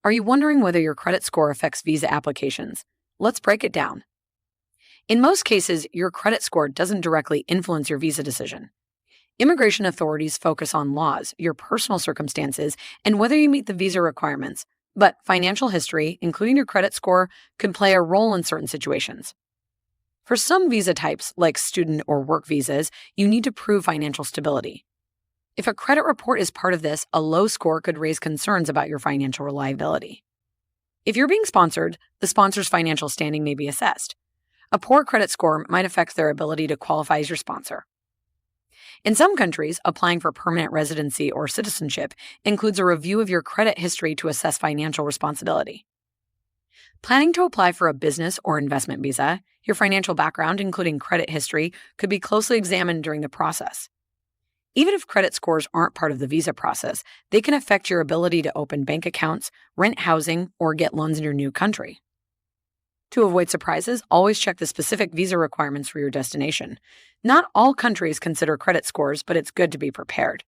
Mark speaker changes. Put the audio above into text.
Speaker 1: Are you wondering whether your credit score affects visa applications? Let's break it down. In most cases, your credit score doesn't directly influence your visa decision. Immigration authorities focus on laws, your personal circumstances, and whether you meet the visa requirements. But financial history, including your credit score, can play a role in certain situations. For some visa types, like student or work visas, you need to prove financial stability. If a credit report is part of this, a low score could raise concerns about your financial reliability. If you're being sponsored, the sponsor's financial standing may be assessed. A poor credit score might affect their ability to qualify as your sponsor. In some countries, applying for permanent residency or citizenship includes a review of your credit history to assess financial responsibility. Planning to apply for a business or investment visa, your financial background, including credit history, could be closely examined during the process. Even if credit scores aren't part of the visa process, they can affect your ability to open bank accounts, rent housing, or get loans in your new country. To avoid surprises, always check the specific visa requirements for your destination. Not all countries consider credit scores, but it's good to be prepared.